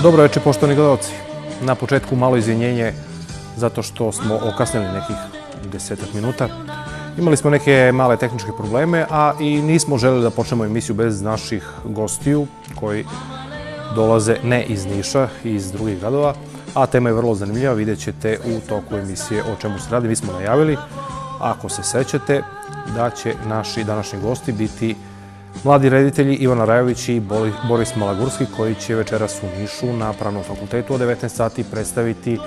Dobro večer, poštovani gledalci. Na početku malo izvinjenje zato što smo okasnili nekih 10 minuta. Imali smo neke male tehničke probleme, a i nismo želeli da počnemo emisiju bez naših gostiju koji dolaze ne iz Niša, iz drugih gradova, a tema je vrlo zanimljiva. Vidjet ćete u toku emisije o čemu se radi. Mi smo najavili, ako se sećate, da će naši današnji gosti biti mladi reditelji Ivana Rajović i Boris Malagurski, koji će večeras u Nišu na Pravnom fakultetu od 19 sati predstaviti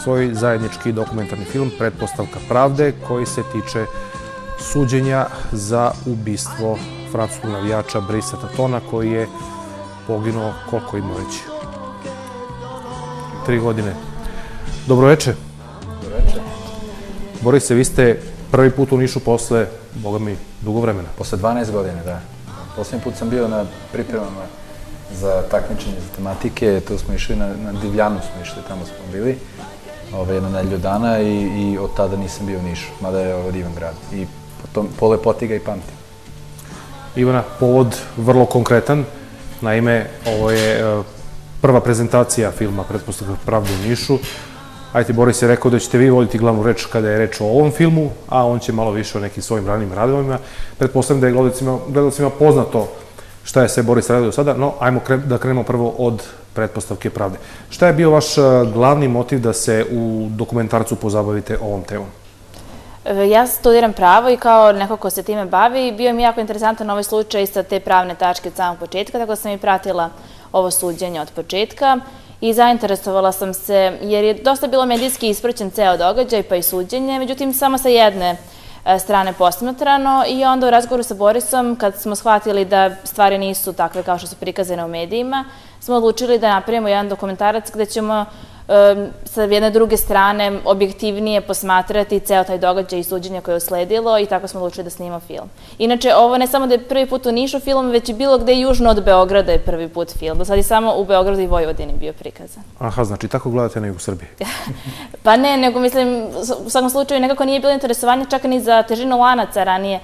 svoj zajednički dokumentarni film Pretpostavka pravde, koji se tiče suđenja za ubistvo francuskog navijača Brisa Tatona, koji je poginuo, koliko ima već? 3 godine. Dobro večer. Dobro večer. Borise, vi ste prvi put u Nišu posle, boga mi, dugo vremena. Posle 12 godina, da. Poslednji put sam bio na pripremama za takmičenje za tematike. Tu smo išli na Divljanu, smo išli, tamo smo bili jedno nedelju dana i od tada nisam bio u Nišu, mada je ovo divan grad. I po lepoti ga i pamtim. Ivana, povod vrlo konkretan. Naime, ovo je prva prezentacija filma Pretpostavka pravde u Nišu. Ajte, Boris je rekao da ćete vi voditi glavnu reč kada je reč o ovom filmu, a on će malo više o nekim svojim ranijim radovima. Pretpostavljam da je gledalcima poznato šta je sve Boris radio do sada, no ajmo da krenemo prvo od Pretpostavke pravde. Šta je bio vaš glavni motiv da se u dokumentarcu pozabavite ovom temom? Ja studiram pravo i kao neko ko se time bavi, bio mi jako interesantan ovaj slučaj sa te pravne tačke od samog početka, tako da sam i pratila ovo suđenje od početka i zainteresovala sam se, jer je dosta bilo medijski ispraćen ceo događaj, pa i suđenje, međutim samo sa jedne strane posmatrano i onda u razgovoru sa Borisom, kad smo shvatili da stvari nisu takve kao što su prikazane u medijima, smo odlučili da napravimo jedan dokumentarac gde ćemo sa jedne druge strane objektivnije posmatrati ceo taj događaj i suđenje koje je usledilo i tako smo odlučili da snimamo film. Inače, ovo ne samo da je prvi put u Nišu film, već i bilo gde južno od Beograda je prvi put film. Do sad je samo u Beogradu i Vojvodini bio prikazan. Aha, znači tako gledate na jugu Srbije? Pa ne, nego mislim, u svakom slučaju nekako nije bilo interesovanje čak ni za težinu lanaca ranije.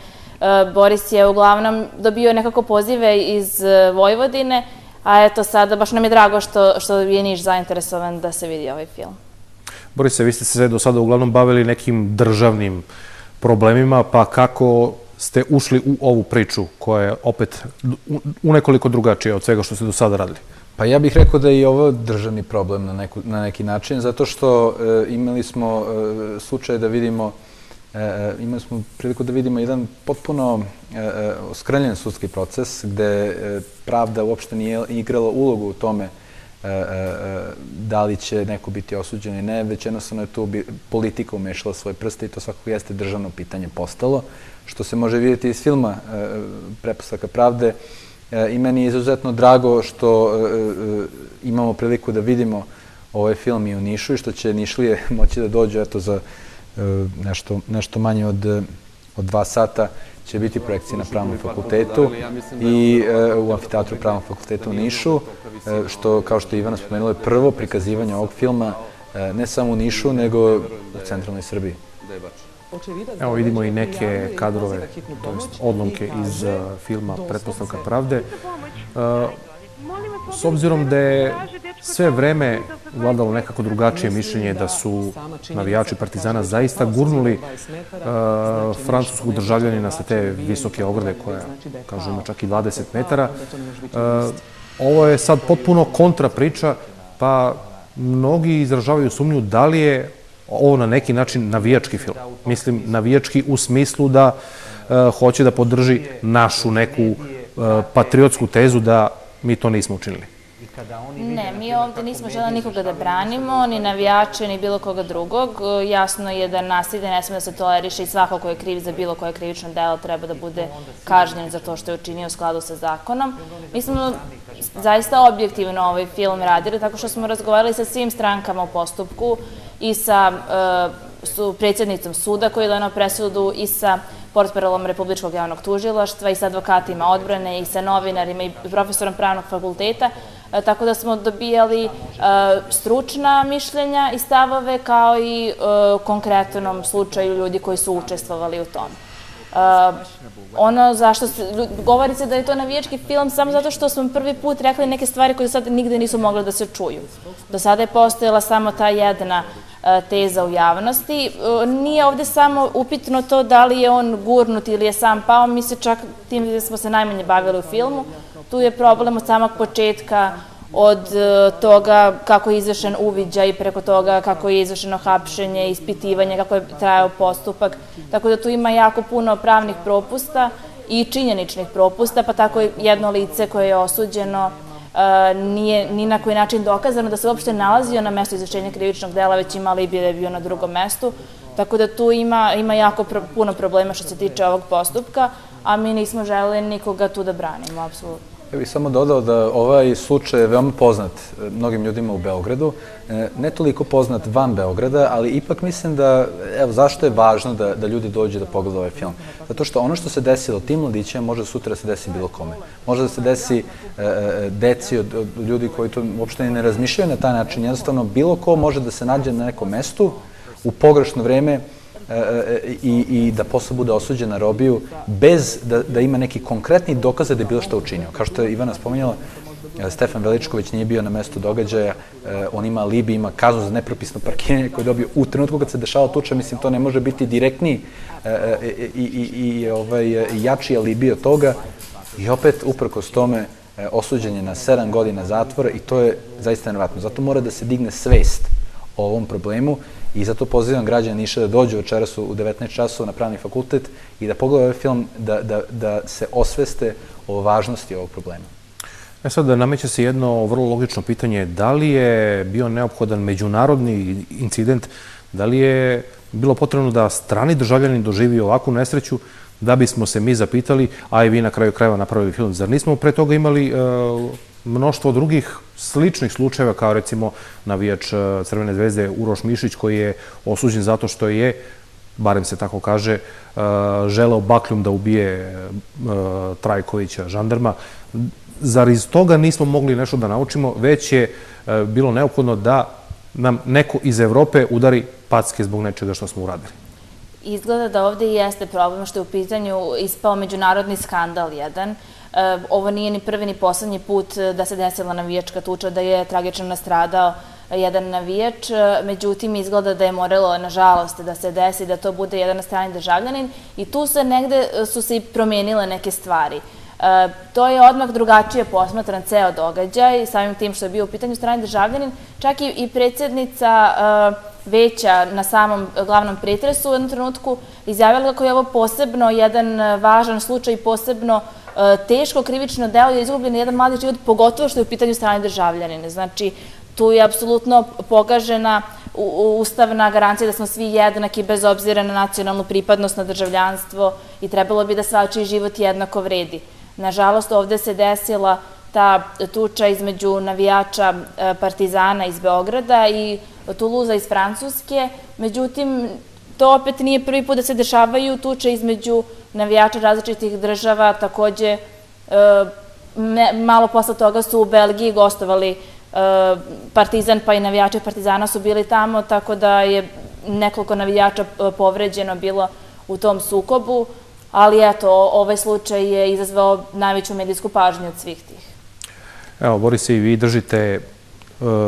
Boris je uglavnom dobio nekako pozive iz Vojvodine, a eto sada, baš nam je drago što je Niš zainteresovan da se vidi ovaj film. Borise, vi ste se do sada uglavnom bavili nekim državnim problemima, pa kako ste ušli u ovu priču koja je opet u nekoliko drugačija od svega što ste do sada radili? Pa ja bih rekao da je i ovo državni problem na neki način, zato što imali smo slučaj da vidimo, imali smo priliku da vidimo jedan potpuno oskrnjen sudski proces gde pravda uopšte nije igrala ulogu u tome da li će neko biti osuđen ili ne, već jednostavno je tu politika umešala svoje prste i to svakako jeste državno pitanje postalo, što se može vidjeti iz filma Pretpostavka pravde. I meni je izuzetno drago što imamo priliku da vidimo ovaj film i u Nišu i što će Nišlije moći da dođu eto za nešto manje od 2 sata će biti projekcija na Pravnom fakultetu i u amfiteatru Pravnog fakulteta u Nišu, što, kao što je Ivana spomenula, je prvo prikazivanje ovog filma ne samo u Nišu, nego u centralnoj Srbiji. Evo vidimo i neke kadrove, to jest odlomke iz filma Pretpostavka pravde. S obzirom da je sve vreme vladalo nekako drugačije mišljenje da su navijači Partizana zaista gurnuli francuskog državljanina sa te visoke ograde koja, kažu, ima čak i 20 metara. Ovo je sad potpuno kontra priča, pa mnogi izražavaju sumnju da li je ovo na neki način navijački film. Mislim, navijački u smislu da hoće da podrži našu neku patriotsku tezu da mi to nismo učinili. Ne, mi ovde nismo želeli nikoga da branimo, ni navijače, ni bilo koga drugog. Jasno je da nasilje ne sme da se toleriše i svako ko je kriv za bilo koje krivično delo treba da bude kažnjen za to što je učinio u skladu sa zakonom. Mi smo zaista objektivno ovaj film radili, tako što smo razgovarali sa svim strankama u postupku i sa predsjednicom suda koji je donao presudu i sa portparolom Republičkog javnog tužilaštva i sa advokatima odbrane i sa novinarima i profesorom Pravnog fakulteta, tako da smo dobijali stručna mišljenja i stavove kao i konkretnom slučaju ljudi koji su učestvovali u tome. Ono zašto govori se da je to navijački film samo zato što smo prvi put rekli neke stvari koje do sada nigde nisu mogle da se čuju. Do sada je postojala samo ta jedna teza u javnosti. Nije ovde samo upitno to da li je on gurnut ili je sam pao, mi se čak tim gde smo se najmanje bavili u filmu. Tu je problem od samog početka, od toga kako je izvršen uviđaj, preko toga kako je izvršeno hapšenje, ispitivanje, kako je trajao postupak. Tako da tu ima jako puno pravnih propusta i činjeničnih propusta, pa tako jedno lice koje je osuđeno nije ni na koji način dokazano da se uopšte nalazio na mestu izvršenja krivičnog dela, već ima alibi da je bio na drugom mestu. Tako da tu ima jako puno problema što se tiče ovog postupka, a mi nismo želeli nikoga tu da branimo, apsolutno. Ja bih samo dodao da ovaj slučaj je veoma poznat mnogim ljudima u Beogradu, ne toliko poznat van Beograda, ali ipak mislim da, evo, zašto je važno da ljudi dođu da pogledaju ovaj film? Zato što ono što se desilo tim mladićima može sutra da se desi bilo kome. Može da se desi deci od ljudi koji to uopšte ne razmišljaju na taj način. Jednostavno, bilo ko može da se nađe na nekom mestu u pogrešno vreme i da posle bude osuđen na robiju bez da ima neki konkretni dokaze da je bilo što učinio. Kao što je Ivana spominjala, Stefan Veličković nije bio na mestu događaja, on ima alibi, ima kaznu za nepropisno parkiranje koje je dobio u trenutku kad se dešava tuča, mislim, to ne može biti direktniji i jači alibi od toga. I opet, uprkos tome, osuđen je na 7 godina zatvora i to je zaista nevjerojatno. Zato mora da se digne svest o ovom problemu i zato pozivam građane Niša da dođu večeras u 19 časova na Pravni fakultet i da pogledaju ovaj film, da se osveste o važnosti ovog problema. Sad nameće se jedno vrlo logično pitanje, da li je bio neophodan međunarodni incident, da li je bilo potrebno da strani državljanin doživi ovakvu nesreću, da bismo se mi zapitali, a i vi na kraju krajeva napravili film. Zar nismo pre toga imali mnoštvo drugih sličnih slučajeva, kao recimo navijač Crvene zvezde Uroš Mišić, koji je osuđen zato što je, barem se tako kaže, želeo bakljom da ubije Trajkovića, žandarma. Zar iz toga nismo mogli nešto da naučimo, već je bilo neophodno da nam neko iz Evrope udari packe zbog nečega što smo uradili? Izgleda da ovde i jeste problem što je u pitanju ispao međunarodni skandal jedan. Ovo nije ni prvi ni poslednji put da se desila navijačka tuča, da je tragično nastradao jedan navijač. Međutim, izgleda da je moralo, nažalost, da se desi da to bude jedan strani državljanin i tu se negde su se i promenile neke stvari. To je odmah drugačije posmatran ceo događaj, samim tim što je bio u pitanju strani državljanin. Čak i predsjednica veća na samom glavnom pretresu u jednom trenutku izjavila kako je ovo posebno jedan važan slučaj i posebno teško krivično delo je izgubljen jedan mladi život, pogotovo što je u pitanju strani državljanine. Znači, tu je apsolutno pogažena ustavna garancija da smo svi jednaki bez obzira na nacionalnu pripadnost, na državljanstvo i trebalo bi da svačiji život jednako vredi. Nažalost, ovde se desila ta tuča između navijača Partizana iz Beograda i Tuluza iz Francuske. Međutim, to opet nije prvi put da se dešavaju tuče između navijača različitih država. Takođe, malo posle toga su u Belgiji gostovali Partizan, pa i navijači Partizana su bili tamo, tako da je nekoliko navijača povređeno bilo u tom sukobu. Ali eto, ovaj slučaj je izazvao najveću medijsku pažnju od svih tih. Evo, Boris, i vi držite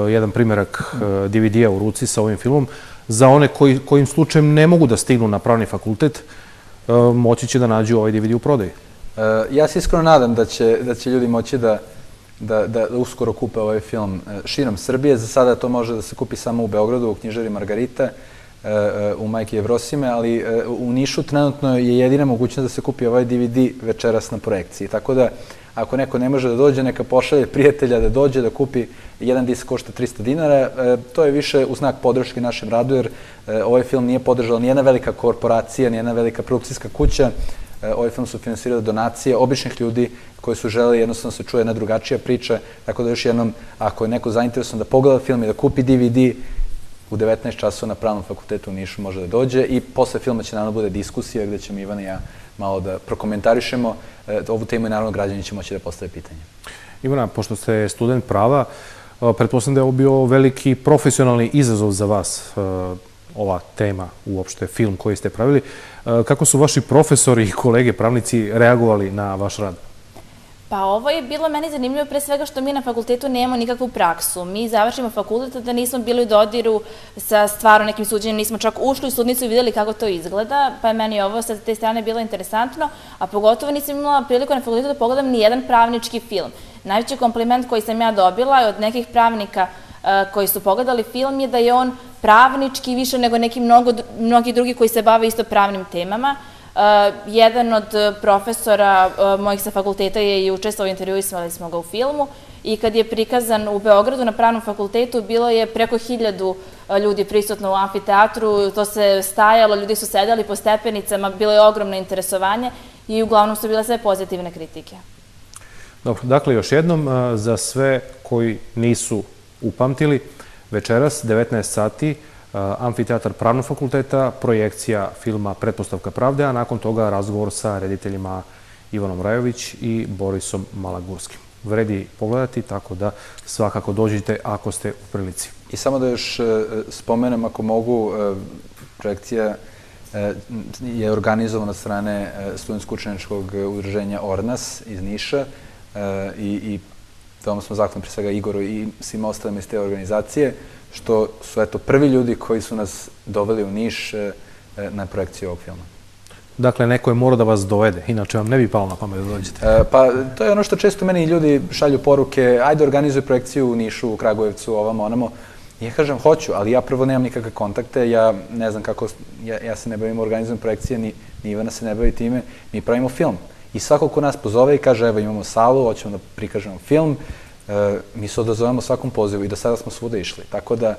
jedan primjerak DVD-a u ruci sa ovim filmom. Za one kojim slučajem ne mogu da stignu na Pravni fakultet, moći će da nađu ovaj DVD u prodaji. Ja se iskreno nadam da će ljudi moći da uskoro kupe ovaj film širom Srbije. Za sada to može da se kupi samo u Beogradu, u knjižari Margarita, u Majke Jevrosime, ali u Nišu trenutno je jedina mogućnost da se kupi ovaj DVD večeras na projekciji. Tako da, ako neko ne može da dođe, neka pošalje prijatelja da dođe, da kupi. Jedan disk košta 300 dinara. To je više u znak podrške našem radu, jer ovaj film nije podržala nijedna velika korporacija, nijedna velika produkcijska kuća. Ovaj film su finansirali donacije običnih ljudi koji su želeli jednostavno se čuje jedna drugačija priča. Tako da još jednom, ako je neko zainteresovan da pogleda film i da kupi DVD, u 19 časova na Pravnom fakultetu u Nišu može da dođe i posle filma će naravno bude diskusija gde ćemo Ivan i ja malo da prokomentarišemo ovu temu i naravno građani će moći da postave pitanje. Ivana, pošto ste student prava, pretpostavljam da je ovo bio veliki profesionalni izazov za vas. ova tema, uopšte film koji ste pravili. Kako su vaši profesori i kolege pravnici reagovali na vaš rad? Pa ovo je bilo meni zanimljivo pre svega što mi na fakultetu nemamo nikakvu praksu. Mi završimo fakultet da nismo bili u dodiru sa stvarno nekim suđenjem, nismo čak ušli u sudnicu i videli kako to izgleda, pa je meni ovo sa te strane bilo interesantno, a pogotovo nisam imala priliku na fakultetu da pogledam ni jedan pravnički film. Najveći kompliment koji sam ja dobila od nekih pravnika koji su pogledali film je da je on pravnički više nego neki mnogi drugi koji se bave isto pravnim temama. Jedan od profesora mojih sa fakulteta je i učestvovao u intervju i snimali smo ga u filmu i kad je prikazan u Beogradu na pravnom fakultetu bilo je preko 1000 ljudi prisutno u amfiteatru, to se stajalo, ljudi su sedeli po stepenicama, bilo je ogromno interesovanje i uglavnom su bile sve pozitivne kritike. Dobro, dakle, još jednom, za sve koji nisu upamtili, večeras, 19 sati, Amfiteatar Pravnog fakulteta, projekcija filma Pretpostavka pravde, a nakon toga razgovor sa rediteljima Ivanom Rajović i Borisom Malagurskim. Vredi pogledati, tako da svakako dođite ako ste u prilici. I samo da još spomenem, ako mogu, projekcija je organizovana od strane studentsko-učeničkog udruženja Ornas iz Niša i veoma smo zahvalni pre svega Igoru i svima ostalima iz te organizacije, što su prvi ljudi koji su nas doveli u Niš na projekciju ovog filma. Dakle, neko je morao da vas dovede, inače vam ne bi palo na pamet da dođete. Pa to je ono što često meni ljudi šalju poruke, ajde organizuj projekciju u Nišu, u Kragujevcu, ovamo, onamo. Ja kažem, hoću, ali ja prvo nemam nikakve kontakte, ja ne znam kako, ja se ne bavim organizovanjem projekcije, ni Ivana se ne bavi time, mi pravimo film. I svako ko nas pozove i kaže, evo imamo salu, hoćemo da prikažemo film, mi se odazovemo svakom pozivu i do sada smo svuda išli. Tako da,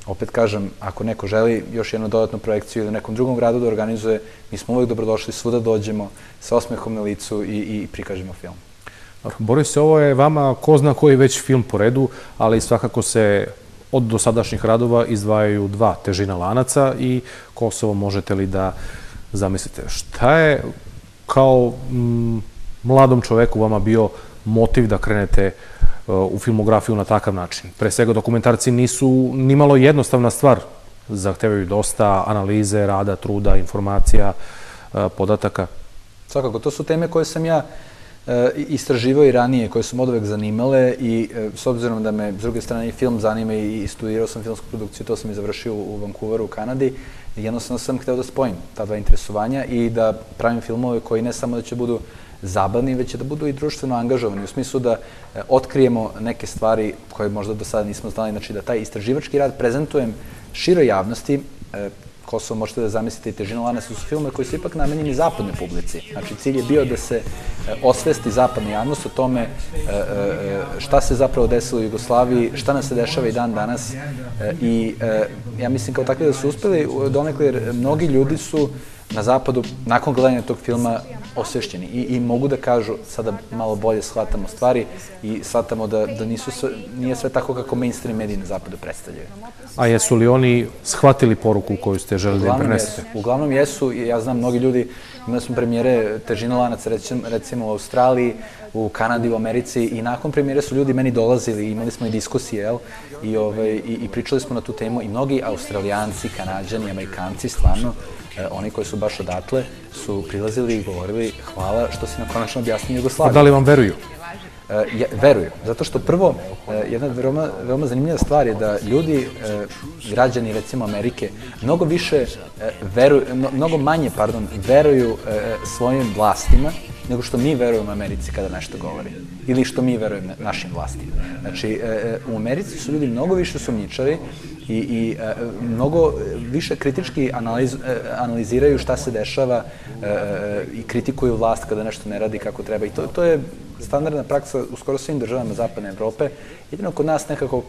opet kažem, ako neko želi još jednu dodatnu projekciju ili u nekom drugom gradu da organizuje, mi smo uvek dobrodošli, svuda dođemo sa osmehom na licu i prikažemo film. Boris, ovo je vama ko zna koji već film po redu, ali svakako se od dosadašnjih radova izdvajaju 2 Težina lanaca i Kosovo možete li da zamislite. Šta je kao mladom čoveku vama bio motiv da krenete u filmografiju na takav način? Pre svega, dokumentarci nisu nimalo jednostavna stvar. Zahtevaju dosta analize, rada, truda, informacija, podataka. Svakako, to su teme koje sam ja istraživao i ranije, koje su me oduvek zanimale i s obzirom da me s druge strane i film zanima i studirao sam filmsku produkciju, to sam i završio u Vancouveru, u Kanadi, jednostavno sam hteo da spojim ta 2 interesovanja i da pravim filmove koji ne samo da će budu zabavni, već će da budu i društveno angažovani, u smislu da otkrijemo neke stvari koje možda do sada nismo znali, znači da taj istraživački rad prezentujem široj javnosti. Kosovo možete da zamislite i Težina lanaca su filme koji su ipak namenjeni zapadnoj publici. Znači, cilj je bio da se osvesti zapadna javnost o tome šta se zapravo desilo u Jugoslaviji, šta nam se dešava i dan danas. I ja mislim kao takvi da su uspeli donekle, jer mnogi ljudi su na zapadu, nakon gledanja tog filma, osvešćeni i mogu da kažu, sada malo bolje shvatamo stvari i shvatamo da nije sve tako kako mainstream mediji na zapadu predstavljaju. A jesu li oni shvatili poruku koju ste želeli da im prenesete? Uglavnom jesu. Ja znam, mnogi ljudi, imali smo premijere Težina lanaca, recimo u Australiji, u Kanadi, u Americi i nakon premijere su ljudi meni dolazili, imali smo i diskusije, i pričali smo na tu temu i mnogi Australijanci, Kanađani, Amerikanci, stvarno, oni koji su baš odatle, su prilazili i govorili hvala što si nam konačno objasnio Jugoslaviju. A da li vam veruju? Veruju, zato što prvo, jedna veoma zanimljiva stvar je da ljudi, građani recimo Amerike, mnogo manje veruju svojim vlastima nego što mi verujemo Americi kada nešto govori. Ili što mi verujemo našim vlastima. Znači, u Americi su ljudi mnogo više sumnjičavi i mnogo više kritički analiziraju šta se dešava i kritikuju vlast kada nešto ne radi kako treba. I to je standardna praksa u skoro svim državama Zapadne Evrope. Jedino kod nas nekako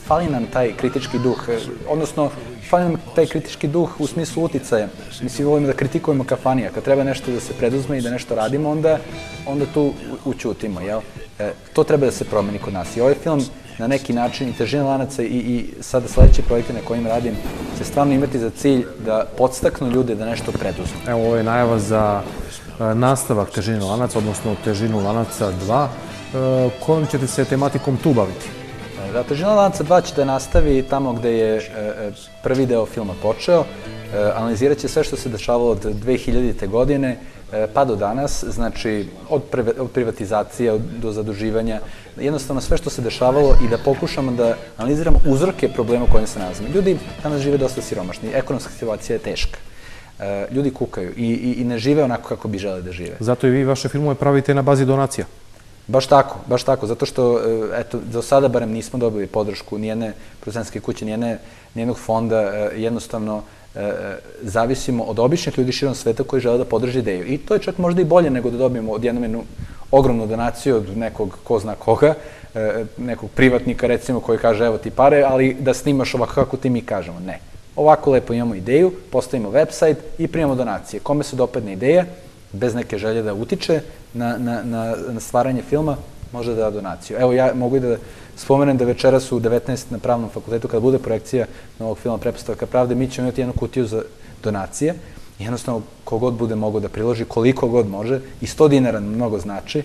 fali nam taj kritički duh, odnosno fali nam taj kritički duh u smislu uticaja. Mi svi volimo da kritikujemo kafanija. Kad treba nešto da se preduzme i da nešto radimo, onda tu ućutimo, jel? To treba da se promeni kod nas. I ovaj film na neki način, i Težina lanaca i sada sledeće projekte na kojim radim, će stvarno imati za cilj da podstaknu ljude da nešto preduzmu. Evo, ovo je najava za nastavak Težine lanaca, odnosno Težinu lanaca 2. Kojom ćete se tematikom tu baviti? Da, Težina lanaca 2 će da nastavi tamo gde je prvi deo filma počeo. Analizirat će sve što se dešavalo od 2000. godine pa do danas, znači od privatizacije do zaduživanja, jednostavno sve što se dešavalo i da pokušamo da analiziramo uzroke problema u kojem se nalazimo. Ljudi danas žive dosta siromašni, ekonomska situacija je teška. Ljudi kukaju i ne žive onako kako bi žele da žive. Zato i vi vaše filmove pravite na bazi donacija. Baš tako, zato što, eto, do sada barem nismo dobili podršku nijedne producentske kuće, nijednog fonda, jednostavno zavisimo od običnih ljudi širom sveta koji žele da podrže ideju. I to je čak možda i bolje nego da dobijemo odjednom jednu ogromnu donaciju od nekog ko zna koga, nekog privatnika recimo koji kaže evo ti pare, ali da snimaš ovako kako ti mi kažemo. Ne. Ovako lepo imamo ideju, postavimo website i primamo donacije. Kome se dopadne ideja, bez neke želje da utiče na stvaranje filma, može da da donaciju. Evo, ja mogu i da spomenem da večeras u 19 na Pravnom fakultetu, kada bude projekcija novog filma Pretpostavka pravde, mi ćemo imati jednu kutiju za donacije. Jednostavno, kogod bude mogao da priloži, koliko god može, i 100 dinara mnogo znači,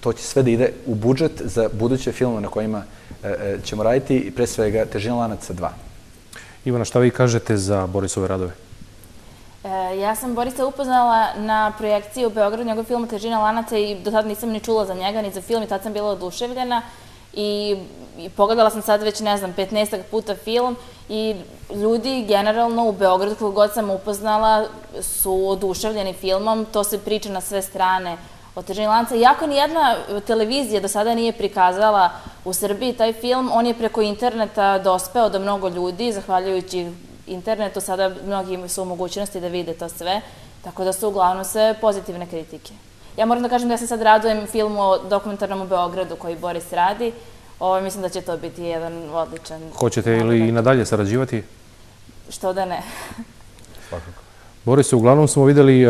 to će sve da ide u budžet za buduće filmove na kojima ćemo raditi, i pre svega Težina lanaca 2. Ivana, šta vi kažete za Borisove radove? Ja sam Borisa upoznala na projekciji u Beogradu, njegov film Težina lanaca, i do tada nisam ni čula za njega, ni za film, i tad sam bila oduševljena. I pogledala sam sad već, ne znam, 15 puta film, i ljudi generalno u Beogradu, kako god sam upoznala, su oduševljeni filmom. To se priča na sve strane o Težini lanca. Iako nijedna televizija do sada nije prikazala u Srbiji taj film, on je preko interneta dospeo do mnogo ljudi, zahvaljujući internetu. Sada mnogi su u mogućnosti da vide to sve, tako da su uglavnom sve pozitivne kritike. Ja moram da kažem da ja se sad radujem filmu o dokumentarnom u Beogradu koji Boris radi. Mislim da će to biti jedan odličan... Hoćete ili i nadalje sarađivati? Što da ne. Svakako. Boris, uglavnom smo videli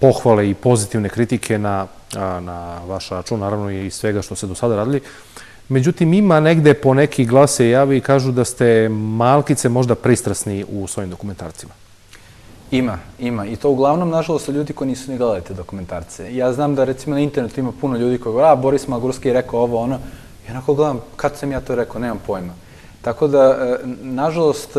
pohvale i pozitivne kritike na vaš račun, naravno i svega što ste do sada radili. Međutim, ima negde po neki glas se javi i kažu da ste malkice možda pristrasni u svojim dokumentarcima. Ima. I to uglavnom, nažalost, su ljudi koji nisu ni gledali te dokumentarce. Ja znam da, recimo, na internetu ima puno ljudi koji govore, Boris Malgurski je rekao ovo, ono, i onako gledam, kad sam ja to rekao, nemam pojma. Tako da, nažalost,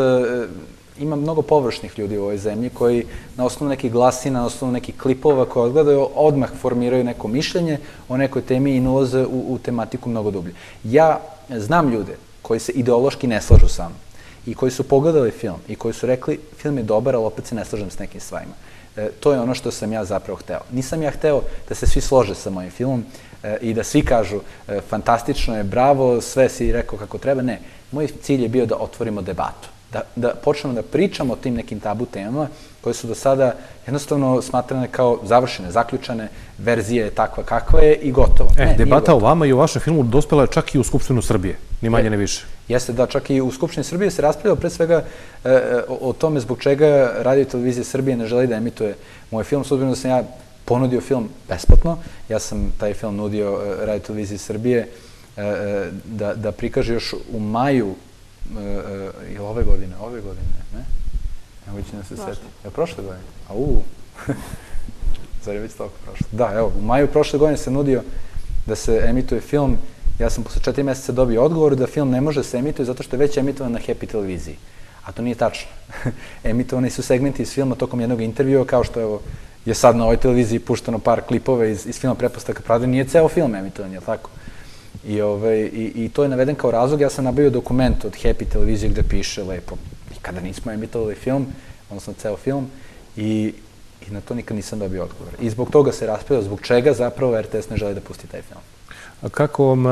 ima mnogo površnih ljudi u ovoj zemlji koji na osnovu nekih glasina, na osnovu nekih klipova koje odgledaju, odmah formiraju neko mišljenje o nekoj temi i ne ulaze u tematiku mnogo dublje. Ja znam ljude koji se ideološki ne slažu sa mnom i koji su pogledali film i koji su rekli film je dobar, ali opet se ne slažem s nekim stvarima. To je ono što sam ja zapravo hteo. Nisam ja hteo da se svi slože sa mojim filmom i da svi kažu fantastično je, bravo, sve si rekao kako treba. Ne, moj cilj je bio da otvorimo debatu. Da počnemo da pričamo o tim nekim tabu temama koje su do sada jednostavno smatrane kao završene, zaključane, verzije takva kakva je i gotovo. Debata o vama i o vašem filmu dospela je čak i u Skupštinu Srbije, ni manje ni više. Jeste, da, čak i u Skupštini Srbije se raspravljalo pre svega o tome zbog čega Radio Televizija Srbije ne želi da emituje moj film, s obzirom da sam ja ponudio film besplatno. Ja sam taj film nudio Radio Televiziji Srbije da prikaže još u maju ili ove godine, ne? Evo ići da se seti. Je prošle godine? Zar je već toliko prošlo? Da, evo, u maju prošle godine se nudio da se emituje film. Ja sam posle 4 meseca dobio odgovor da film ne može se emituje zato što je već emitovan na Happy televiziji. A to nije tačno. Emitovani su segmenti iz filma tokom jednog intervjua, kao što evo je sad na ovoj televiziji pušteno par klipova iz filma Pretpostavka pravde. Nije ceo film emitovan, je li tako? I to je naveden kao razlog. Ja sam nabavio dokument od Happy televizije gde piše lepo kada nismo emitovali film, odnosno ceo film, i na to nikad nisam dobio odgovor. I zbog toga se raspravljao zbog čega zapravo RTS ne želi da pusti taj film. A kako vam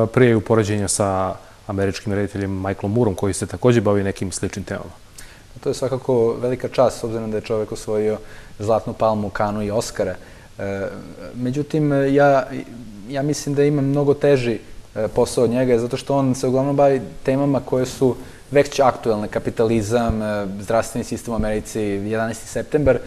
prijaju poređenja sa američkim rediteljem Michaelom Mooreom, koji se takođe bavi nekim sličnim temama? To je svakako velika čast, s obzirom da je čovek osvojio Zlatnu palmu, Kanu i Oskara. Međutim, ja mislim da ima mnogo teži posao od njega, zato što on se uglavnom bavi temama koje su već aktuelne, kapitalizam, zdravstveni sistem u Americi, 11. septembar.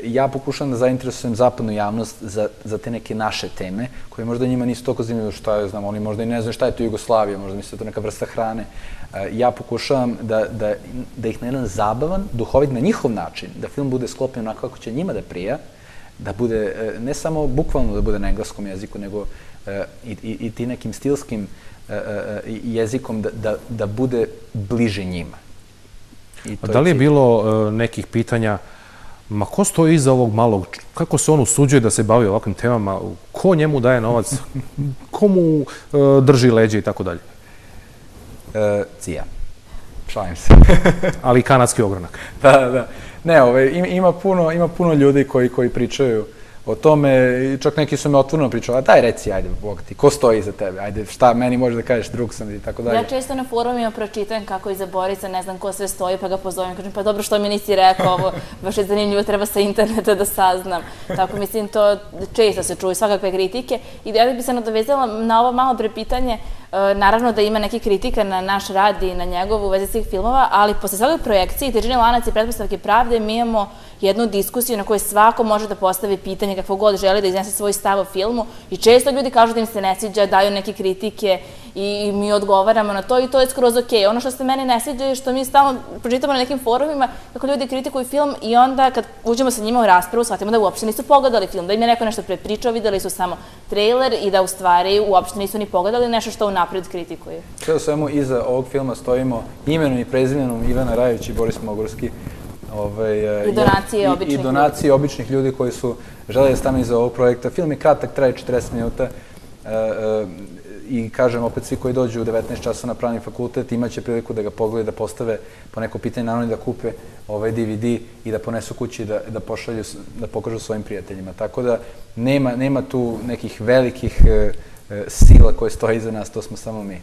Ja pokušam da zainteresujem zapadnu javnost za te neke naše teme, koje možda njima nisu toliko zanimljive, šta je, znam, oni možda i ne znaju šta je to Jugoslavija, možda misle da je to neka vrsta hrane. Ja pokušavam da ih na jedan zabavan, duhovit, na njihov način, da film bude sklopljen onako kako će njima da prija, da bude, ne samo bukvalno da bude na engleskom jeziku, nego i ti nekim stilskim jezikom da bude bliže njima. Da li je bilo nekih pitanja, ma ko stoji iza ovog malog, kako se on usuđuje da se bavi ovakvim temama, ko njemu daje novac, ko mu drži leđe i tako dalje? CIA. Šalim se. Ali i kanadski ogranak. Da. Ne, ima puno ljudi koji pričaju o tome, čak neki su me otvoreno pričali, daj reci, ajde, Bog ti, ko stoji iza tebe, ajde, šta meni može da kažeš, drug sam i tako dalje. Ja često na forumima pročitam kako iza Borisa ne znam ko sve stoji, pa ga pozovem, kažem, pa dobro, što mi nisi rekao ovo, baš je zanimljivo, treba sa interneta da saznam. Tako, mislim, to često se čuju, svakakve kritike. I da bi se nadovezala na ovo malo pre pitanje, naravno da ima neke kritika na naš rad i na njegovu u vezi svih filmova, ali posle svake projekcije Težini lanac i pretpostavke pravde mi imamo jednu diskusiju na kojoj svako može da postavi pitanje kakvo god želi da iznese svoj stav o filmu i često ljudi kažu da im se ne sviđa, daju neke kritike i mi odgovaramo na to i to je skroz okej. Ono što se meni ne sviđa je što mi stalno pročitamo na nekim forumima kako ljudi kritikuju film i onda kad uđemo sa njima u raspravu shvatimo da uopšte nisu pogledali film, da im je neko nešto prepričao, videli su samo trailer i da u stvari uopšte nisu ni pogledali nešto što unapred kritikuju. Sve u svemu iza ovog filma stojimo imenom i prezimenom Ivana Rajović i Boris Mogorski. I donacije običnih ljudi koji su želeli da stanu iza ovog projekta. Film je kratak, traje 40 minuta i kažem opet svi koji dođu u 19 časova na pravni fakultet imaće priliku da ga pogledaju, da postave po neko pitanje, naravno da kupe ovaj DVD i da ponesu kući da pokažu svojim prijateljima. Tako da nema tu nekih velikih sila koje stoje iza nas, to smo samo mi.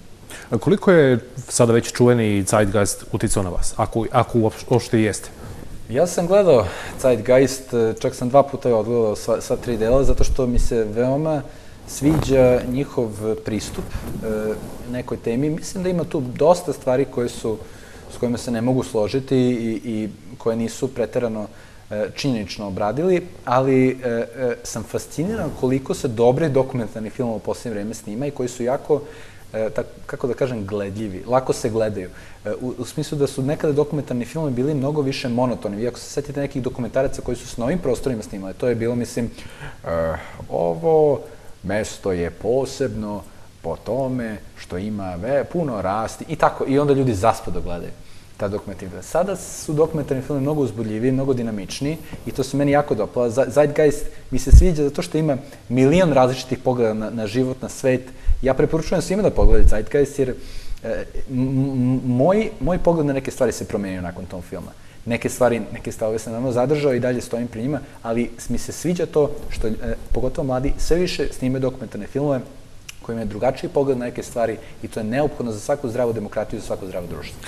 Koliko je sada već čuveni Zeitgeist uticao na vas, ako uopšte i jeste? Ja sam gledao Zeitgeist, čak sam 2 puta odgledao sva 3 dela, zato što mi se veoma sviđa njihov pristup nekoj temi. Mislim da ima tu dosta stvari s kojima se ne mogu složiti i koje nisu preterano činjenično obradili, ali sam fasciniran koliko se dobri dokumentarni filmova u posljednje vreme snima i koji su jako, kako da kažem, gledljivi, lako se gledaju. U smislu da su nekada dokumentarni filmovi bili mnogo više monotoni. Vi ako se setite nekih dokumentaraca koji su s novim prostorima snimali, to je bilo, mislim, ovo mesto je posebno po tome što ima puno rasti i tako. I onda ljudi zaspada gledaju ta dokumentarna filma. Sada su dokumentarni filmovi mnogo uzbudljiviji, mnogo dinamičniji i to se meni jako dopala. Zeitgeist mi se sviđa zato što ima milion različitih pogleda na život, na svet. Ja preporučujem svima da pogledaju Zeitgeist jer moj pogled na neke stvari se promenio nakon tog filma. Neke stavove sam naravno zadržao i dalje stojim pri njima, ali mi se sviđa to što, pogotovo mladi, sve više snime dokumentarne filmove koji imaju drugačiji pogled na neke stvari i to je neophodno za svaku zdravu demokratiju i za svako zdravo društvo.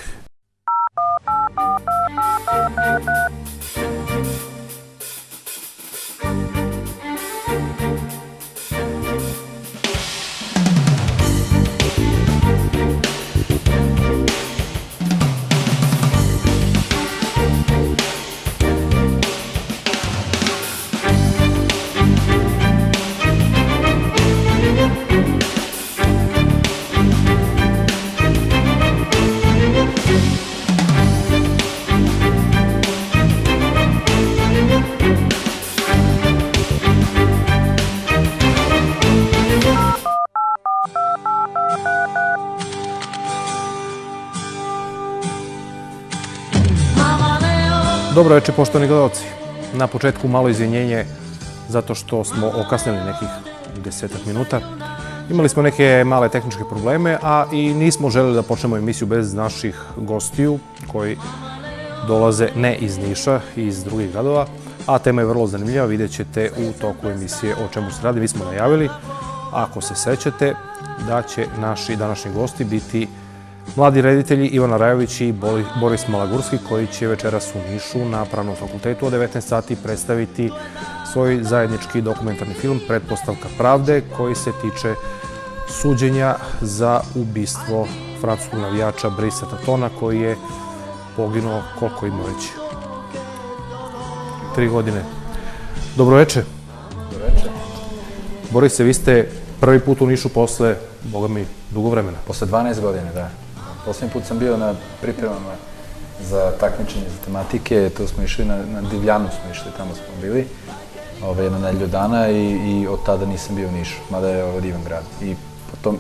Dobro večer, poštovani gledalci. Na početku malo izvinjenje zato što smo okasnili nekih 10 minuta. Imali smo neke male tehničke probleme, a i nismo želeli da počnemo emisiju bez naših gostiju koji dolaze ne iz Niša, iz drugih gradova, a tema je vrlo zanimljiva, vidjet ćete u toku emisije o čemu se radi. Mi smo najavili, ako se sećate, da će naši današnji gosti biti mladi reditelji Ivana Rajović i Boris Malagurski, koji će večeras u Nišu na Pravnom fakultetu od 19 sati predstaviti svoj zajednički dokumentarni film Pretpostavka pravde, koji se tiče suđenja za ubistvo francuskog navijača Brisa Tatona, koji je poginuo, koliko ima već? 3 godine. Dobro večer. Dobro večer. Borise, vi ste prvi put u Nišu posle, boga mi, dugo vremena. Posle 12 godina, da. Poslednji put sam bio na pripremama za takmičenje za tematike, to smo išli na Divljanu, smo išli, tamo smo bili. jednu nedelju dana i od tada nisam bio u Nišu, mada je ovo divan grad. I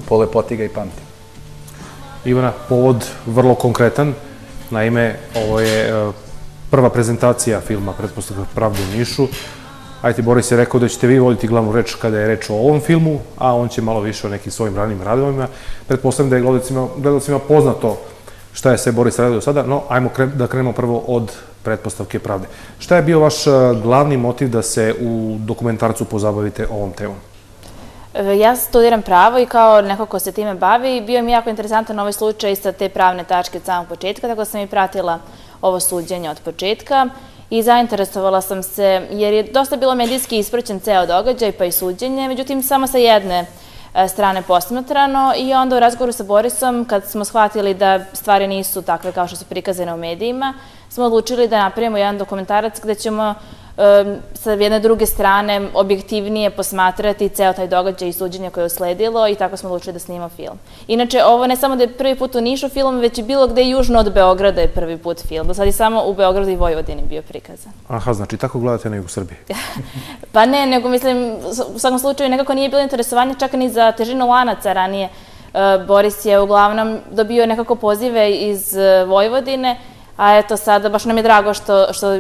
po lepoti ga i pamtim. Ivana, povod vrlo konkretan. Naime, ovo je prva prezentacija filma Pretpostavka pravde u Nišu. Ajde, Boris je rekao da ćete vi voditi glavnu reč kada je reč o ovom filmu, a on će malo više o nekim svojim ranim radovima. Pretpostavljam da je gledalcima poznato šta je sve Boris radio do sada, no ajmo da krenemo prvo od Pretpostavke pravde. Šta je bio vaš glavni motiv da se u dokumentarcu pozabavite ovom temom? Ja studiram pravo i kao neko ko se time bavi, bio mi jako interesantan ovaj slučaj sa te pravne tačke od samog početka, tako da sam i pratila ovo suđenje od početka i zainteresovala sam se, jer je dosta bilo medijski ispraćen ceo događaj, pa i suđenje, međutim samo sa jedne strane posmatrano i onda u razgovoru sa Borisom, kad smo shvatili da stvari nisu takve kao što su prikazane u medijima, smo odlučili da napravimo jedan dokumentarac gde ćemo sa jedne druge strane objektivnije posmatrati ceo taj događaj i suđenje koje je usledilo i tako smo odlučili da snimamo film. Inače, ovo ne samo da je prvi put u Nišu film, već i bilo gde južno od Beograda je prvi put film. Do sad je samo u Beogradu i Vojvodini bio prikazan. Aha, znači tako gledate na jugu Srbije? Pa ne, nego mislim, u svakom slučaju nekako nije bilo interesovanje čak ni za težinu lanaca ranije. Boris je uglavnom dobio nekako pozive iz Vojvodine, a eto sada baš nam je drago što je